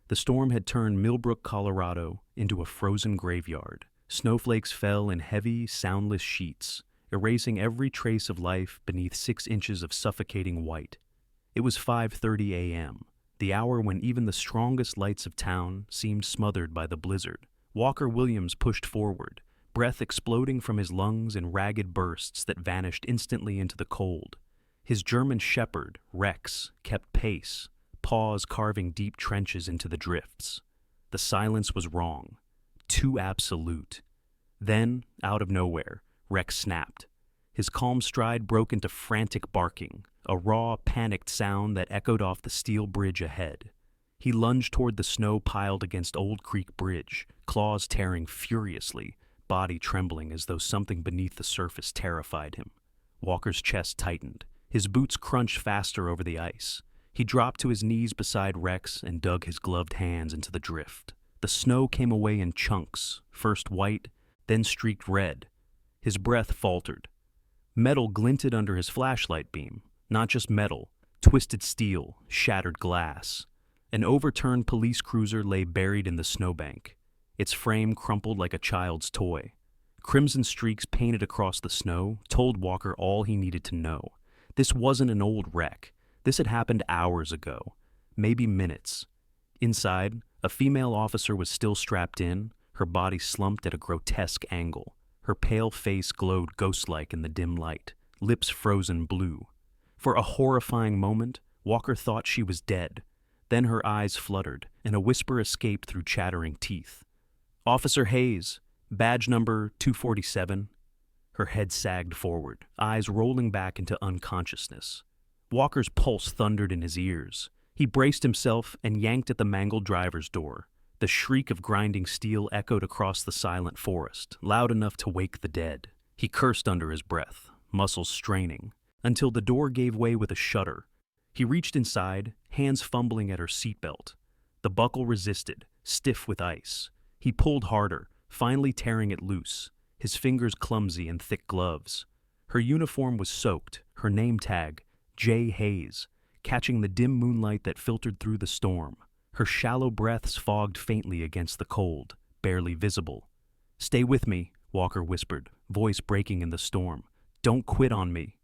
The storm had turned Millbrook, Colorado, into a frozen graveyard. Snowflakes fell in heavy, soundless sheets, erasing every trace of life beneath 6 inches of suffocating white. It was 5:30 a.m., the hour when even the strongest lights of town seemed smothered by the blizzard. Walker Williams pushed forward, breath exploding from his lungs in ragged bursts that vanished instantly into the cold. His German shepherd, Rex, kept pace, paws carving deep trenches into the drifts. The silence was wrong, too absolute. Then, out of nowhere, Rex snapped. His calm stride broke into frantic barking, a raw, panicked sound that echoed off the steel bridge ahead. He lunged toward the snow piled against Old Creek Bridge, claws tearing furiously, body trembling as though something beneath the surface terrified him. Walker's chest tightened. His boots crunched faster over the ice. He dropped to his knees beside Rex and dug his gloved hands into the drift. The snow came away in chunks, first white, then streaked red. His breath faltered. Metal glinted under his flashlight beam. Not just metal, twisted steel, shattered glass. An overturned police cruiser lay buried in the snowbank. Its frame crumpled like a child's toy. Crimson streaks painted across the snow told Walker all he needed to know. This wasn't an old wreck. This had happened hours ago, maybe minutes. Inside, a female officer was still strapped in, her body slumped at a grotesque angle. Her pale face glowed ghost-like in the dim light, lips frozen blue. For a horrifying moment, Walker thought she was dead. Then her eyes fluttered, and a whisper escaped through chattering teeth. "Officer Hayes, badge number 247. Her head sagged forward, eyes rolling back into unconsciousness. Walker's pulse thundered in his ears. He braced himself and yanked at the mangled driver's door. The shriek of grinding steel echoed across the silent forest, loud enough to wake the dead. He cursed under his breath, muscles straining, until the door gave way with a shudder. He reached inside, hands fumbling at her seatbelt. The buckle resisted, stiff with ice. He pulled harder, finally tearing it loose, his fingers clumsy in thick gloves. Her uniform was soaked, her name tag, J. Hayes, catching the dim moonlight that filtered through the storm. Her shallow breaths fogged faintly against the cold, barely visible. "Stay with me," Walker whispered, voice breaking in the storm. "Don't quit on me."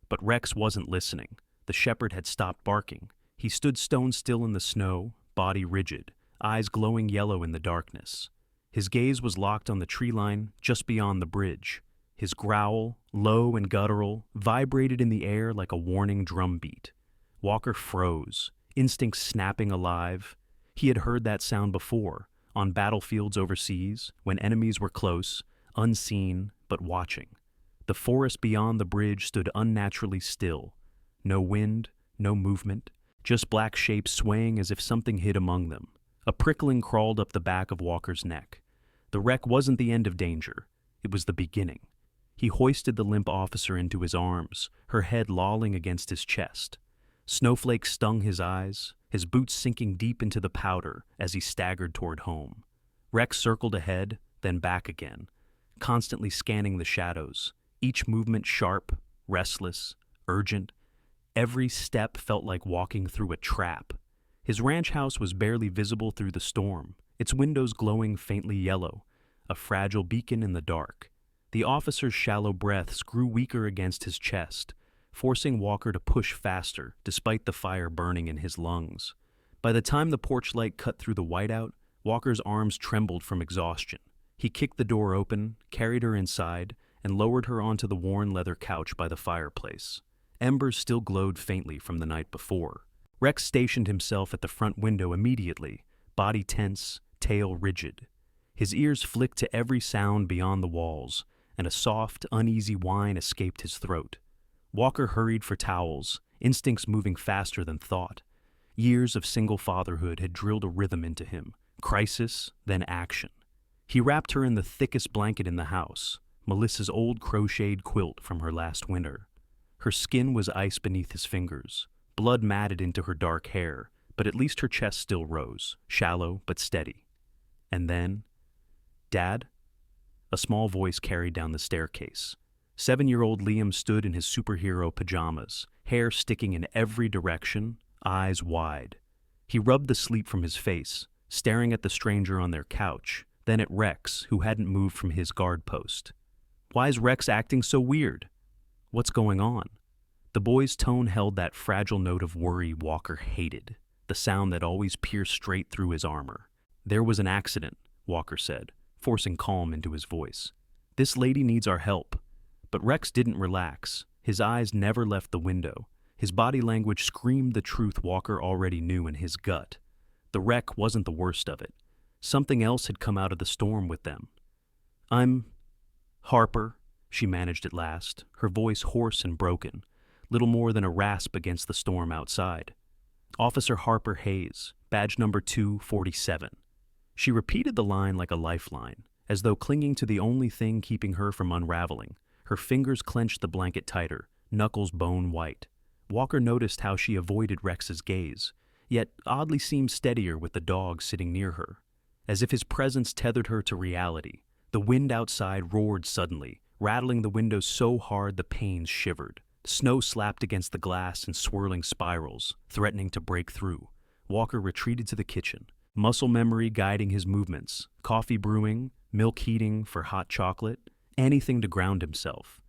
But Rex wasn't listening. The shepherd had stopped barking. He stood stone still in the snow, body rigid, eyes glowing yellow in the darkness. His gaze was locked on the tree line just beyond the bridge. His growl, low and guttural, vibrated in the air like a warning drumbeat. Walker froze, instincts snapping alive. He had heard that sound before, on battlefields overseas, when enemies were close, unseen, but watching. The forest beyond the bridge stood unnaturally still. No wind, no movement, just black shapes swaying as if something hid among them. A prickling crawled up the back of Walker's neck. The wreck wasn't the end of danger. It was the beginning. He hoisted the limp officer into his arms, her head lolling against his chest. Snowflakes stung his eyes, his boots sinking deep into the powder as he staggered toward home. Rex circled ahead, then back again, constantly scanning the shadows, each movement sharp, restless, urgent. Every step felt like walking through a trap. His ranch house was barely visible through the storm, its windows glowing faintly yellow, a fragile beacon in the dark. The officer's shallow breaths grew weaker against his chest, forcing Walker to push faster despite the fire burning in his lungs. By the time the porch light cut through the whiteout, Walker's arms trembled from exhaustion. He kicked the door open, carried her inside, and lowered her onto the worn leather couch by the fireplace. Embers still glowed faintly from the night before. Rex stationed himself at the front window immediately, body tense, tail rigid. His ears flicked to every sound beyond the walls, and a soft, uneasy whine escaped his throat. Walker hurried for towels, instincts moving faster than thought. Years of single fatherhood had drilled a rhythm into him, crisis, then action. He wrapped her in the thickest blanket in the house, Melissa's old crocheted quilt from her last winter. Her skin was ice beneath his fingers. Blood matted into her dark hair, but at least her chest still rose, shallow but steady. And then, "Dad?" A small voice carried down the staircase. 7-year-old Liam stood in his superhero pajamas, hair sticking in every direction, eyes wide. He rubbed the sleep from his face, staring at the stranger on their couch, then at Rex, who hadn't moved from his guard post. Why's Rex acting so weird? What's going on? The boy's tone held that fragile note of worry Walker hated, the sound that always pierced straight through his armor. There was an accident, Walker said, forcing calm into his voice. This lady needs our help. But Rex didn't relax. His eyes never left the window. His body language screamed the truth Walker already knew in his gut. The wreck wasn't the worst of it. Something else had come out of the storm with them. I'm Harper, she managed at last, her voice hoarse and broken, little more than a rasp against the storm outside. Officer Harper Hayes, badge number 247. She repeated the line like a lifeline, as though clinging to the only thing keeping her from unraveling. Her fingers clenched the blanket tighter, knuckles bone white. Walker noticed how she avoided Rex's gaze, yet oddly seemed steadier with the dog sitting near her. As if his presence tethered her to reality, the wind outside roared suddenly, rattling the windows so hard the panes shivered. Snow slapped against the glass in swirling spirals, threatening to break through. Walker retreated to the kitchen, muscle memory guiding his movements, coffee brewing, milk heating for hot chocolate, anything to ground himself.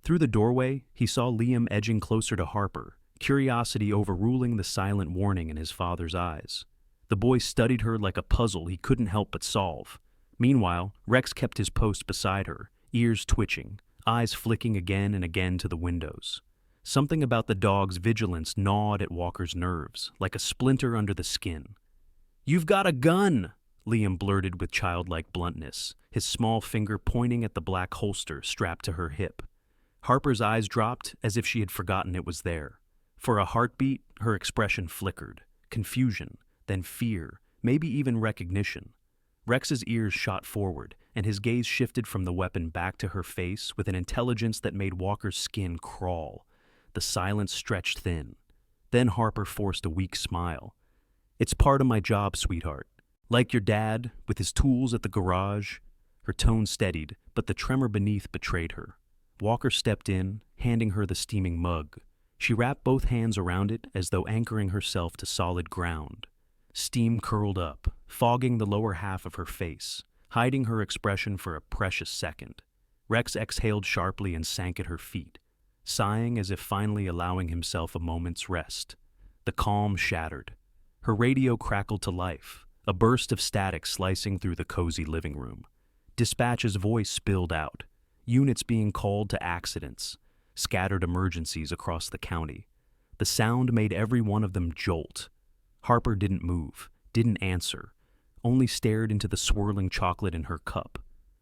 Through the doorway, he saw Liam edging closer to Harper, curiosity overruling the silent warning in his father's eyes. The boy studied her like a puzzle he couldn't help but solve. Meanwhile, Rex kept his post beside her, ears twitching, eyes flicking again and again to the windows. Something about the dog's vigilance gnawed at Walker's nerves, like a splinter under the skin. "You've got a gun!" Liam blurted with childlike bluntness, his small finger pointing at the black holster strapped to her hip. Harper's eyes dropped as if she had forgotten it was there. For a heartbeat, her expression flickered. Confusion, then fear, maybe even recognition. Rex's ears shot forward, and his gaze shifted from the weapon back to her face with an intelligence that made Walker's skin crawl. The silence stretched thin. Then Harper forced a weak smile. "It's part of my job, sweetheart. Like your dad, with his tools at the garage." Her tone steadied, but the tremor beneath betrayed her. Walker stepped in, handing her the steaming mug. She wrapped both hands around it as though anchoring herself to solid ground. Steam curled up, fogging the lower half of her face, hiding her expression for a precious second. Rex exhaled sharply and sank at her feet, sighing as if finally allowing himself a moment's rest. The calm shattered. Her radio crackled to life, a burst of static slicing through the cozy living room. Dispatch's voice spilled out, units being called to accidents, scattered emergencies across the county. The sound made every one of them jolt. Harper didn't move, didn't answer, only stared into the swirling chocolate in her cup.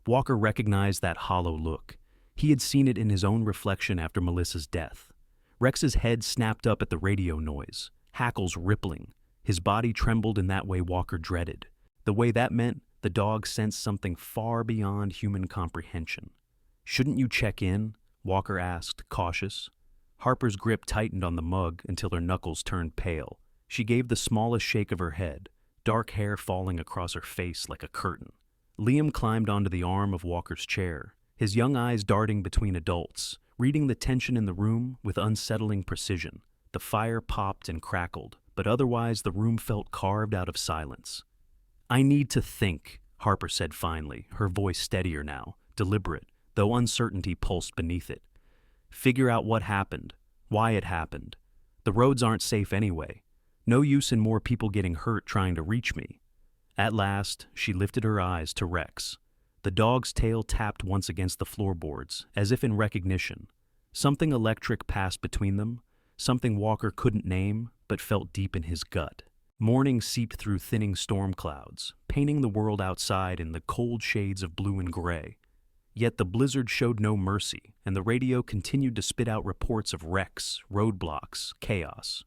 Walker recognized that hollow look. He had seen it in his own reflection after Melissa's death. Rex's head snapped up at the radio noise, hackles rippling. His body trembled in that way Walker dreaded, the way that meant the dog sensed something far beyond human comprehension. "Shouldn't you check in?" Walker asked, cautious. Harper's grip tightened on the mug until her knuckles turned pale. She gave the smallest shake of her head, dark hair falling across her face like a curtain. Liam climbed onto the arm of Walker's chair, his young eyes darting between adults, reading the tension in the room with unsettling precision. The fire popped and crackled, but otherwise the room felt carved out of silence. "I need to think," Harper said finally, her voice steadier now, deliberate, though uncertainty pulsed beneath it. "Figure out what happened, why it happened. The roads aren't safe anyway. No use in more people getting hurt trying to reach me." At last, she lifted her eyes to Rex. The dog's tail tapped once against the floorboards, as if in recognition. Something electric passed between them, something Walker couldn't name, but felt deep in his gut. Morning seeped through thinning storm clouds, painting the world outside in the cold shades of blue and gray. Yet the blizzard showed no mercy, and the radio continued to spit out reports of wrecks, roadblocks, chaos.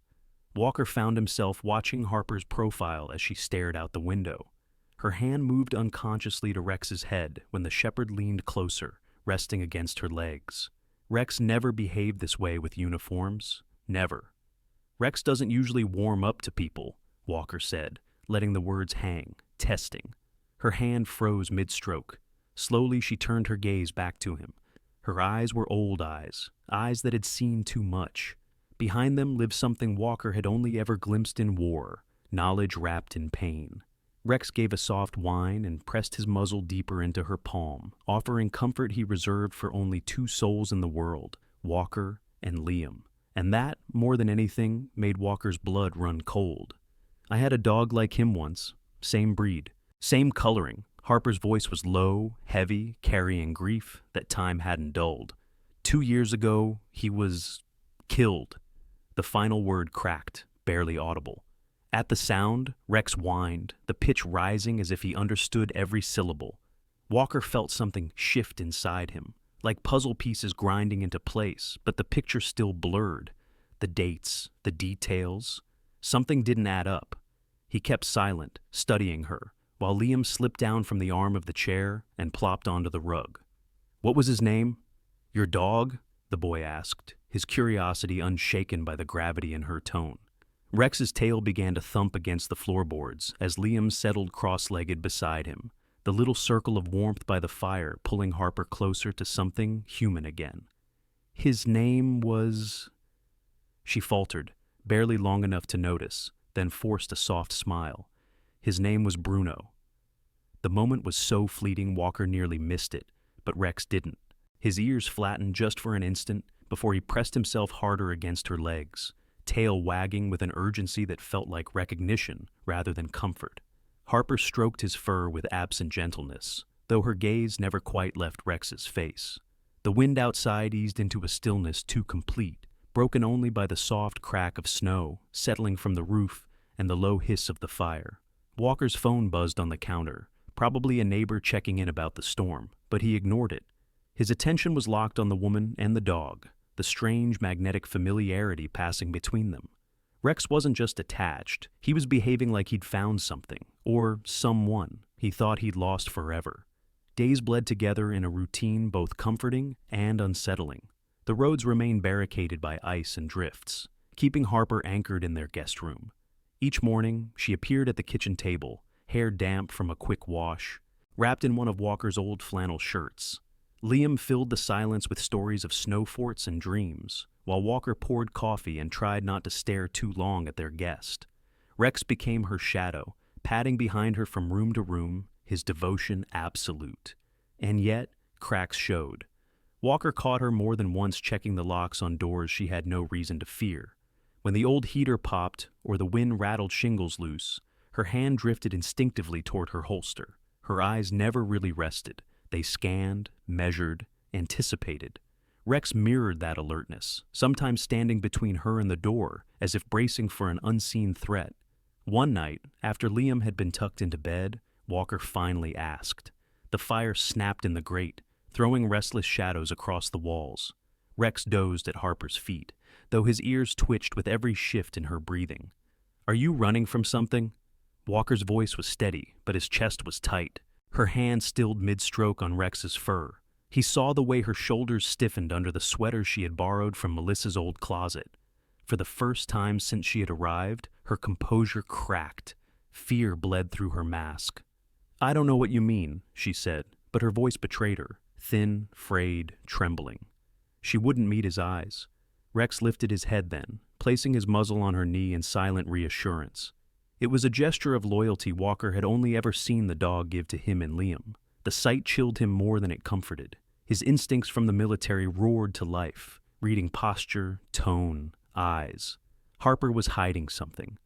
Walker found himself watching Harper's profile as she stared out the window. Her hand moved unconsciously to Rex's head when the shepherd leaned closer, resting against her legs. Rex never behaved this way with uniforms. Never. "Rex doesn't usually warm up to people," Walker said, letting the words hang, testing. Her hand froze mid-stroke. Slowly she turned her gaze back to him. Her eyes were old eyes, eyes that had seen too much. Behind them lived something Walker had only ever glimpsed in war, knowledge wrapped in pain. Rex gave a soft whine and pressed his muzzle deeper into her palm, offering comfort he reserved for only two souls in the world, Walker and Liam. And that, more than anything, made Walker's blood run cold. "I had a dog like him once. Same breed. Same coloring." Harper's voice was low, heavy, carrying grief that time hadn't dulled. 2 years ago, he was killed. The final word cracked, barely audible. At the sound, Rex whined, the pitch rising as if he understood every syllable. Walker felt something shift inside him, like puzzle pieces grinding into place, but the picture still blurred. The dates, the details. Something didn't add up. He kept silent, studying her, while Liam slipped down from the arm of the chair and plopped onto the rug. "What was his name?" "Your dog?" the boy asked, his curiosity unshaken by the gravity in her tone. Rex's tail began to thump against the floorboards as Liam settled cross-legged beside him, the little circle of warmth by the fire pulling Harper closer to something human again. "His name was—" She faltered, barely long enough to notice, then forced a soft smile. "His name was Bruno." The moment was so fleeting Walker nearly missed it, but Rex didn't. His ears flattened just for an instant before he pressed himself harder against her legs, tail wagging with an urgency that felt like recognition rather than comfort. Harper stroked his fur with absent gentleness, though her gaze never quite left Rex's face. The wind outside eased into a stillness too complete, broken only by the soft crack of snow settling from the roof and the low hiss of the fire. Walker's phone buzzed on the counter, probably a neighbor checking in about the storm, but he ignored it. His attention was locked on the woman and the dog, the strange magnetic familiarity passing between them. Rex wasn't just attached, he was behaving like he'd found something, or someone, he thought he'd lost forever. Days bled together in a routine both comforting and unsettling. The roads remained barricaded by ice and drifts, keeping Harper anchored in their guest room. Each morning, she appeared at the kitchen table, hair damp from a quick wash, wrapped in one of Walker's old flannel shirts. Liam filled the silence with stories of snow forts and dreams, while Walker poured coffee and tried not to stare too long at their guest. Rex became her shadow, padding behind her from room to room, his devotion absolute. And yet, cracks showed. Walker caught her more than once checking the locks on doors she had no reason to fear. When the old heater popped or the wind rattled shingles loose, her hand drifted instinctively toward her holster. Her eyes never really rested. They scanned, measured, anticipated. Rex mirrored that alertness, sometimes standing between her and the door, as if bracing for an unseen threat. One night, after Liam had been tucked into bed, Walker finally asked. The fire snapped in the grate, throwing restless shadows across the walls. Rex dozed at Harper's feet, though his ears twitched with every shift in her breathing. "Are you running from something?" Walker's voice was steady, but his chest was tight. Her hand stilled mid-stroke on Rex's fur. He saw the way her shoulders stiffened under the sweater she had borrowed from Melissa's old closet. For the first time since she had arrived, her composure cracked. Fear bled through her mask. "I don't know what you mean," she said, but her voice betrayed her, thin, frayed, trembling. She wouldn't meet his eyes. Rex lifted his head then, placing his muzzle on her knee in silent reassurance. It was a gesture of loyalty Walker had only ever seen the dog give to him and Liam. The sight chilled him more than it comforted. His instincts from the military roared to life, reading posture, tone, eyes. Harper was hiding something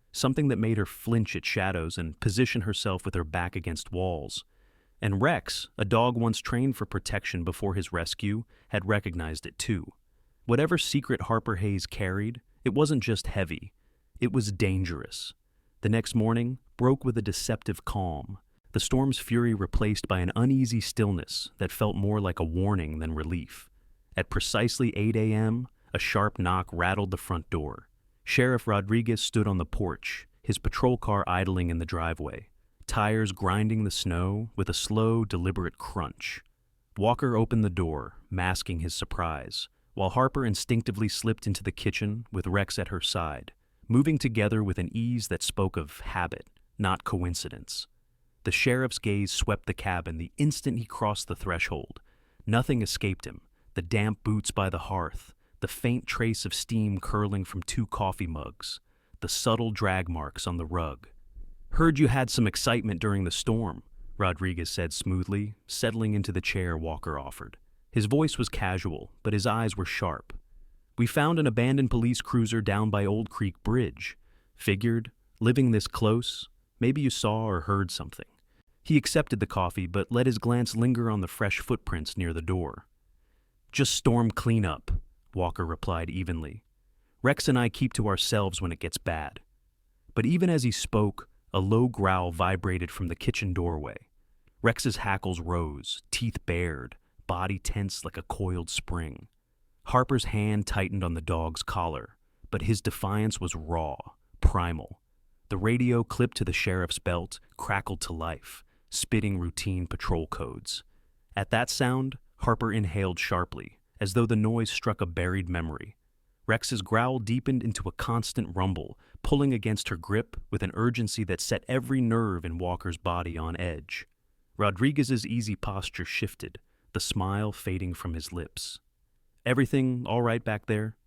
that made her flinch at shadows and position herself with her back against walls. And Rex, a dog once trained for protection before his rescue, had recognized it too. Whatever secret Harper Hayes carried, it wasn't just heavy, it was dangerous. The next morning broke with a deceptive calm, the storm's fury replaced by an uneasy stillness that felt more like a warning than relief. At precisely 8 a.m., a sharp knock rattled the front door. Sheriff Rodriguez stood on the porch, his patrol car idling in the driveway, tires grinding the snow with a slow, deliberate crunch. Walker opened the door, masking his surprise, while Harper instinctively slipped into the kitchen with Rex at her side, moving together with an ease that spoke of habit, not coincidence. The sheriff's gaze swept the cabin the instant he crossed the threshold. Nothing escaped him, the damp boots by the hearth, the faint trace of steam curling from 2 coffee mugs, the subtle drag marks on the rug. Heard you had some excitement during the storm, Rodriguez said smoothly, settling into the chair Walker offered. His voice was casual, but his eyes were sharp. We found an abandoned police cruiser down by Old Creek Bridge. Figured, living this close, maybe you saw or heard something. He accepted the coffee, but let his glance linger on the fresh footprints near the door. Just storm cleanup, Walker replied evenly. Rex and I keep to ourselves when it gets bad. But even as he spoke, a low growl vibrated from the kitchen doorway. Rex's hackles rose, teeth bared, body tense like a coiled spring. Harper's hand tightened on the dog's collar, but his defiance was raw, primal. The radio clipped to the sheriff's belt crackled to life, spitting routine patrol codes. At that sound, Harper inhaled sharply, as though the noise struck a buried memory. Rex's growl deepened into a constant rumble, pulling against her grip with an urgency that set every nerve in Walker's body on edge. Rodriguez's easy posture shifted, the smile fading from his lips. Everything all right back there?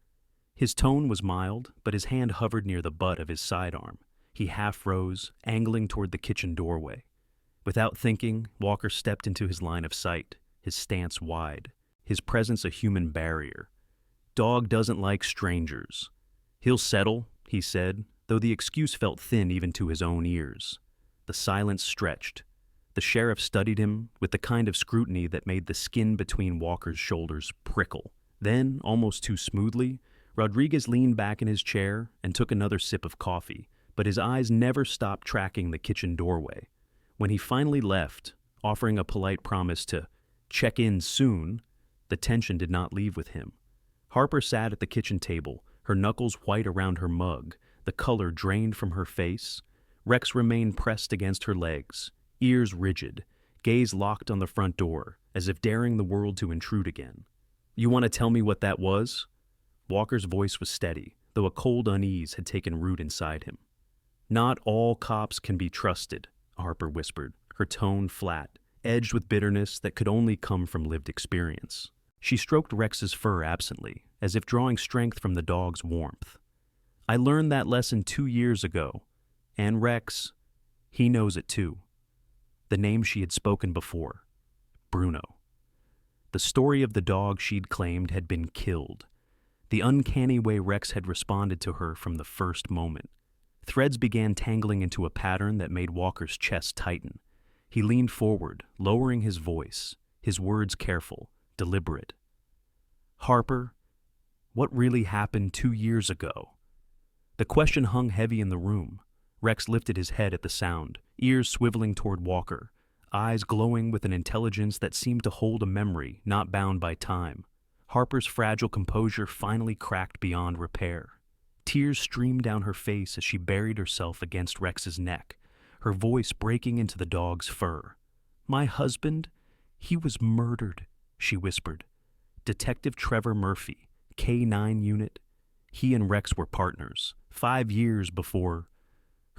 His tone was mild, but his hand hovered near the butt of his sidearm. He half rose, angling toward the kitchen doorway. Without thinking, Walker stepped into his line of sight, his stance wide, his presence a human barrier. Dog doesn't like strangers. He'll settle, he said, though the excuse felt thin even to his own ears. The silence stretched. The sheriff studied him with the kind of scrutiny that made the skin between Walker's shoulders prickle. Then, almost too smoothly, Rodriguez leaned back in his chair and took another sip of coffee, but his eyes never stopped tracking the kitchen doorway. When he finally left, offering a polite promise to check in soon, the tension did not leave with him. Harper sat at the kitchen table, her knuckles white around her mug, the color drained from her face. Rex remained pressed against her legs, ears rigid, gaze locked on the front door, as if daring the world to intrude again. You want to tell me what that was? Walker's voice was steady, though a cold unease had taken root inside him. Not all cops can be trusted, Harper whispered, her tone flat, edged with bitterness that could only come from lived experience. She stroked Rex's fur absently, as if drawing strength from the dog's warmth. I learned that lesson 2 years ago, and Rex, he knows it too. The name she had spoken before, Bruno. The story of the dog she'd claimed had been killed. The uncanny way Rex had responded to her from the first moment. Threads began tangling into a pattern that made Walker's chest tighten. He leaned forward, lowering his voice, his words careful, deliberate. Harper, what really happened 2 years ago? The question hung heavy in the room. Rex lifted his head at the sound, ears swiveling toward Walker, eyes glowing with an intelligence that seemed to hold a memory not bound by time. Harper's fragile composure finally cracked beyond repair. Tears streamed down her face as she buried herself against Rex's neck, her voice breaking into the dog's fur. My husband, he was murdered, she whispered. Detective Trevor Murphy, K-9 unit. He and Rex were partners, 5 years before.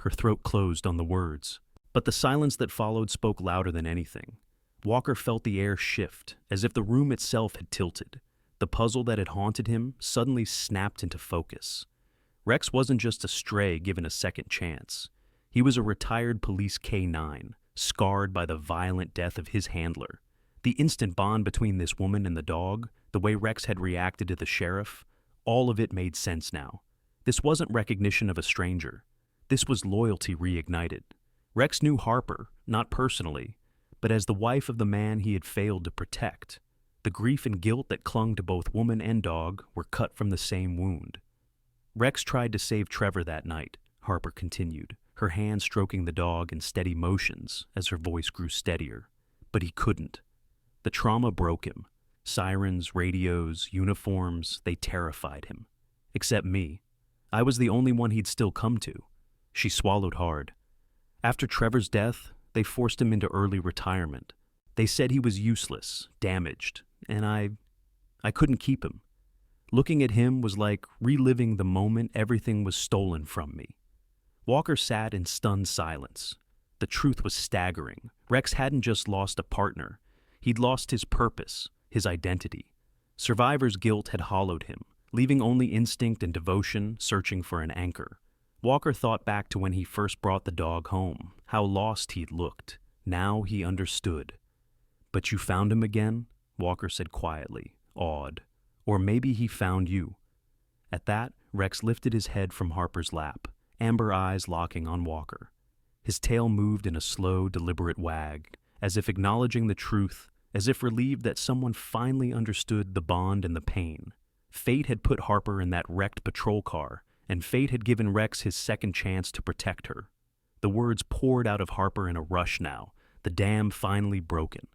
Her throat closed on the words. But the silence that followed spoke louder than anything. Walker felt the air shift, as if the room itself had tilted. The puzzle that had haunted him suddenly snapped into focus. Rex wasn't just a stray given a second chance. He was a retired police K-9, scarred by the violent death of his handler. The instant bond between this woman and the dog, the way Rex had reacted to the sheriff, all of it made sense now. This wasn't recognition of a stranger. This was loyalty reignited. Rex knew Harper, not personally, but as the wife of the man he had failed to protect. The grief and guilt that clung to both woman and dog were cut from the same wound. Rex tried to save Trevor that night, Harper continued, her hand stroking the dog in steady motions as her voice grew steadier. But he couldn't. The trauma broke him. Sirens, radios, uniforms, they terrified him. Except me. I was the only one he'd still come to. She swallowed hard. After Trevor's death, they forced him into early retirement. They said he was useless, damaged, and I couldn't keep him. Looking at him was like reliving the moment everything was stolen from me. Walker sat in stunned silence. The truth was staggering. Rex hadn't just lost a partner. He'd lost his purpose, his identity. Survivor's guilt had hollowed him, leaving only instinct and devotion searching for an anchor. Walker thought back to when he first brought the dog home, how lost he'd looked. Now he understood. "But you found him again?" Walker said quietly, awed. "Or maybe he found you." At that, Rex lifted his head from Harper's lap, amber eyes locking on Walker. His tail moved in a slow, deliberate wag, as if acknowledging the truth, as if relieved that someone finally understood the bond and the pain. Fate had put Harper in that wrecked patrol car, and fate had given Rex his second chance to protect her. The words poured out of Harper in a rush now, the dam finally broken.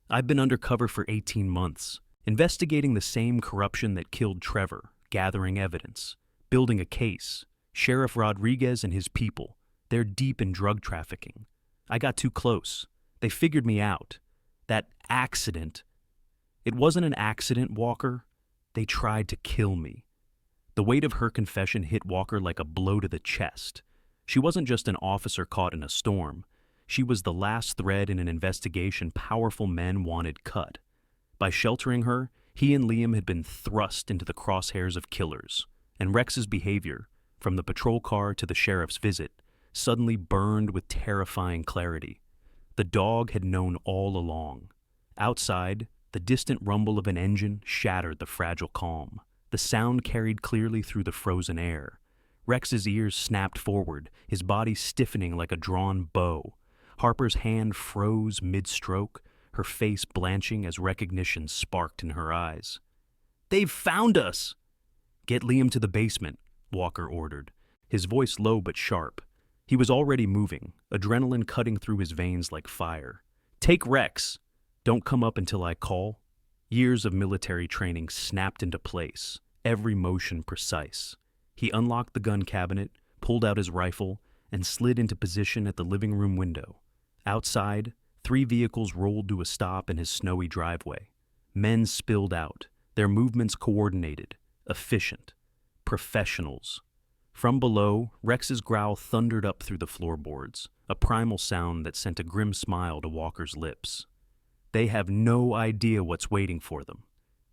"I've been undercover for 18 months, investigating the same corruption that killed Trevor, gathering evidence, building a case. Sheriff Rodriguez and his people, they're deep in drug trafficking. I got too close. They figured me out. That accident. It wasn't an accident, Walker. They tried to kill me." The weight of her confession hit Walker like a blow to the chest. She wasn't just an officer caught in a storm. She was the last thread in an investigation powerful men wanted cut. By sheltering her, he and Liam had been thrust into the crosshairs of killers, and Rex's behavior, from the patrol car to the sheriff's visit, suddenly burned with terrifying clarity. The dog had known all along. Outside, the distant rumble of an engine shattered the fragile calm. The sound carried clearly through the frozen air. Rex's ears snapped forward, his body stiffening like a drawn bow. Harper's hand froze mid-stroke, her face blanching as recognition sparked in her eyes. "They've found us!" "Get Liam to the basement," Walker ordered, his voice low but sharp. He was already moving, adrenaline cutting through his veins like fire. "Take Rex. Don't come up until I call." Years of military training snapped into place, every motion precise. He unlocked the gun cabinet, pulled out his rifle, and slid into position at the living room window. Outside, 3 vehicles rolled to a stop in his snowy driveway. Men spilled out, their movements coordinated, efficient. Professionals. From below, Rex's growl thundered up through the floorboards, a primal sound that sent a grim smile to Walker's lips. They have no idea what's waiting for them.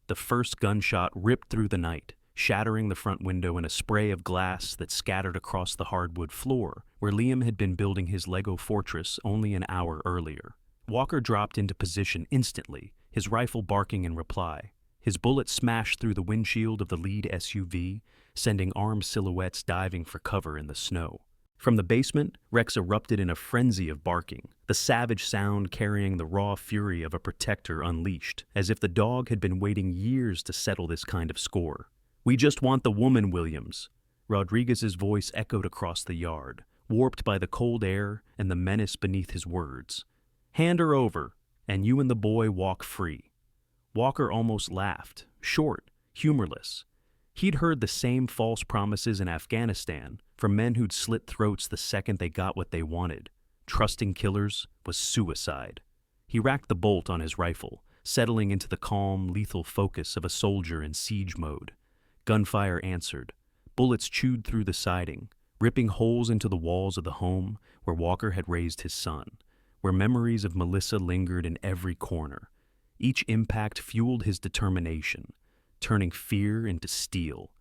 The first gunshot ripped through the night, shattering the front window in a spray of glass that scattered across the hardwood floor, where Liam had been building his Lego fortress only an hour earlier. Walker dropped into position instantly, his rifle barking in reply. His bullet smashed through the windshield of the lead SUV, sending armed silhouettes diving for cover in the snow. From the basement, Rex erupted in a frenzy of barking, the savage sound carrying the raw fury of a protector unleashed, as if the dog had been waiting years to settle this kind of score. "We just want the woman, Williams." Rodriguez's voice echoed across the yard, warped by the cold air and the menace beneath his words. "Hand her over, and you and the boy walk free." Walker almost laughed, short, humorless. He'd heard the same false promises in Afghanistan from men who'd slit throats the second they got what they wanted. Trusting killers was suicide. He racked the bolt on his rifle, settling into the calm, lethal focus of a soldier in siege mode. Gunfire answered. Bullets chewed through the siding, ripping holes into the walls of the home where Walker had raised his son, where memories of Melissa lingered in every corner. Each impact fueled his determination, turning fear into steel.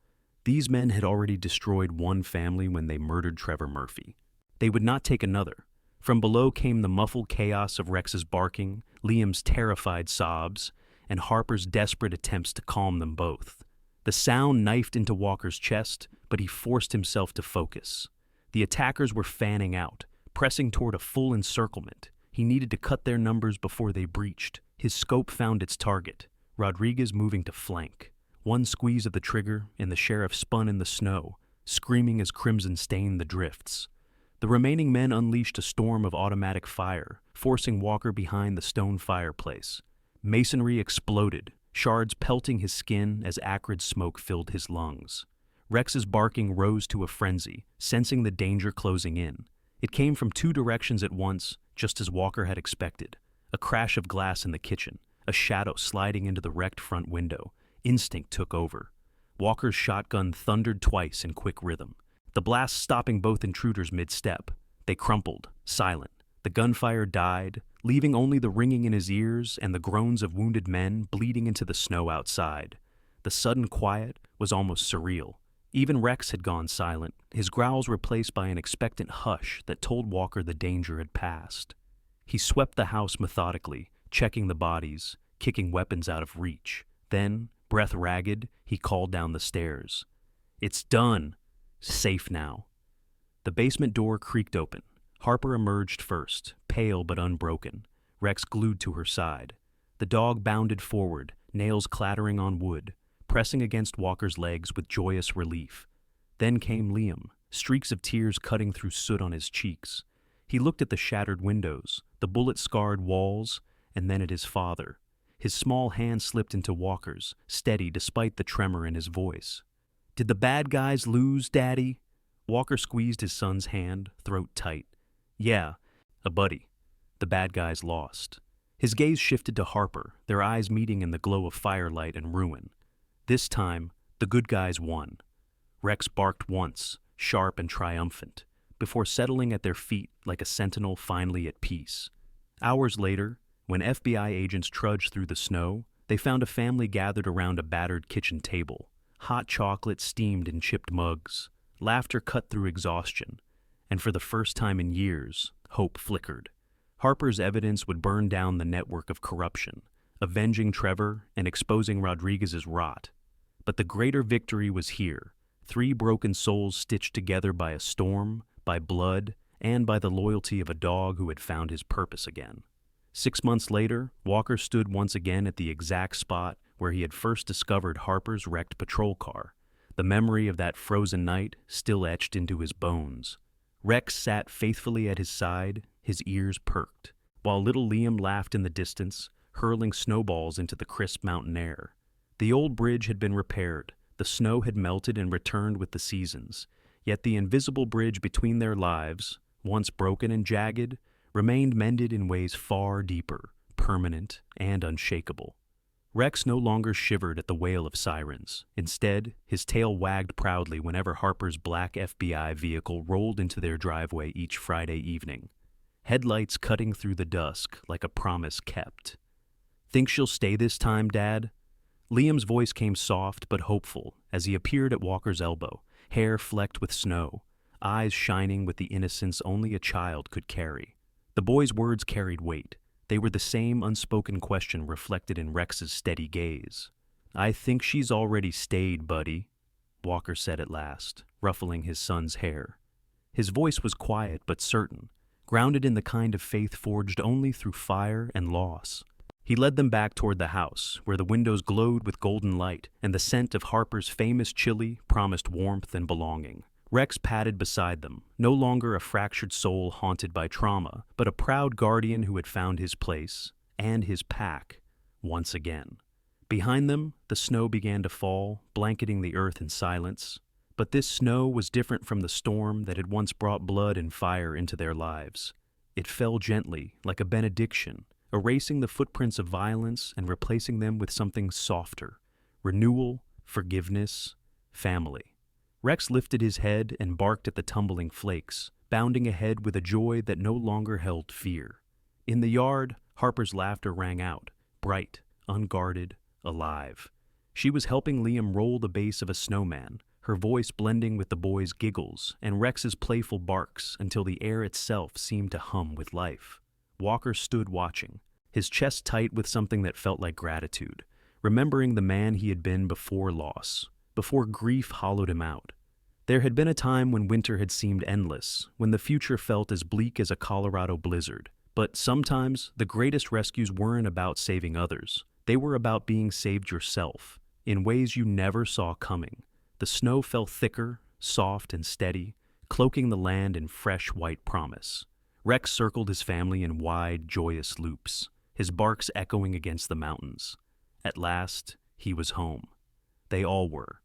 These men had already destroyed one family when they murdered Trevor Murphy. They would not take another. From below came the muffled chaos of Rex's barking, Liam's terrified sobs, and Harper's desperate attempts to calm them both. The sound knifed into Walker's chest, but he forced himself to focus. The attackers were fanning out, pressing toward a full encirclement. He needed to cut their numbers before they breached. His scope found its target, Rodriguez moving to flank. One squeeze of the trigger, and the sheriff spun in the snow, screaming as crimson stained the drifts. The remaining men unleashed a storm of automatic fire, forcing Walker behind the stone fireplace. Masonry exploded, shards pelting his skin as acrid smoke filled his lungs. Rex's barking rose to a frenzy, sensing the danger closing in. It came from 2 directions at once, just as Walker had expected. A crash of glass in the kitchen, a shadow sliding into the wrecked front window. Instinct took over. Walker's shotgun thundered twice in quick rhythm, the blast stopping both intruders mid-step. They crumpled, silent. The gunfire died, leaving only the ringing in his ears and the groans of wounded men bleeding into the snow outside. The sudden quiet was almost surreal, Even Rex had gone silent, his growls replaced by an expectant hush that told Walker the danger had passed. He swept the house methodically, checking the bodies, kicking weapons out of reach. Then, breath ragged, he called down the stairs. "It's done. Safe now." The basement door creaked open. Harper emerged first, pale but unbroken, Rex glued to her side. The dog bounded forward, nails clattering on wood, pressing against Walker's legs with joyous relief. Then came Liam, streaks of tears cutting through soot on his cheeks. He looked at the shattered windows, the bullet-scarred walls, and then at his father. His small hand slipped into Walker's, steady despite the tremor in his voice. "Did the bad guys lose, Daddy?" Walker squeezed his son's hand, throat tight. "Yeah, a buddy. The bad guys lost." His gaze shifted to Harper, their eyes meeting in the glow of firelight and ruin. This time, the good guys won. Rex barked once, sharp and triumphant, before settling at their feet like a sentinel finally at peace. Hours later, when FBI agents trudged through the snow, they found a family gathered around a battered kitchen table. Hot chocolate steamed in chipped mugs. Laughter cut through exhaustion. And for the first time in years, hope flickered. Harper's evidence would burn down the network of corruption, avenging Trevor and exposing Rodriguez's rot. But the greater victory was here. 3 broken souls stitched together by a storm, by blood, and by the loyalty of a dog who had found his purpose again. 6 months later, Walker stood once again at the exact spot where he had first discovered Harper's wrecked patrol car. The memory of that frozen night still etched into his bones. Rex sat faithfully at his side, his ears perked, while little Liam laughed in the distance, hurling snowballs into the crisp mountain air. The old bridge had been repaired, the snow had melted and returned with the seasons, yet the invisible bridge between their lives, once broken and jagged, remained mended in ways far deeper, permanent, and unshakable. Rex no longer shivered at the wail of sirens. Instead, his tail wagged proudly whenever Harper's black FBI vehicle rolled into their driveway each Friday evening, headlights cutting through the dusk like a promise kept. "Think she'll stay this time, Dad?" Liam's voice came soft but hopeful as he appeared at Walker's elbow, hair flecked with snow, eyes shining with the innocence only a child could carry. The boy's words carried weight. They were the same unspoken question reflected in Rex's steady gaze. "I think she's already stayed, buddy," Walker said at last, ruffling his son's hair. His voice was quiet but certain, grounded in the kind of faith forged only through fire and loss. He led them back toward the house, where the windows glowed with golden light, and the scent of Harper's famous chili promised warmth and belonging. Rex padded beside them, no longer a fractured soul haunted by trauma, but a proud guardian who had found his place, and his pack, once again. Behind them, the snow began to fall, blanketing the earth in silence. But this snow was different from the storm that had once brought blood and fire into their lives. It fell gently, like a benediction, erasing the footprints of violence and replacing them with something softer: renewal, forgiveness, family. Rex lifted his head and barked at the tumbling flakes, bounding ahead with a joy that no longer held fear. In the yard, Harper's laughter rang out, bright, unguarded, alive. She was helping Liam roll the base of a snowman, her voice blending with the boy's giggles and Rex's playful barks until the air itself seemed to hum with life. Walker stood watching, his chest tight with something that felt like gratitude, remembering the man he had been before loss, before grief hollowed him out. There had been a time when winter had seemed endless, when the future felt as bleak as a Colorado blizzard. But sometimes the greatest rescues weren't about saving others. They were about being saved yourself, in ways you never saw coming. The snow fell thicker, soft and steady, cloaking the land in fresh white promise. Rex circled his family in wide, joyous loops, his barks echoing against the mountains. At last, he was home. They all were,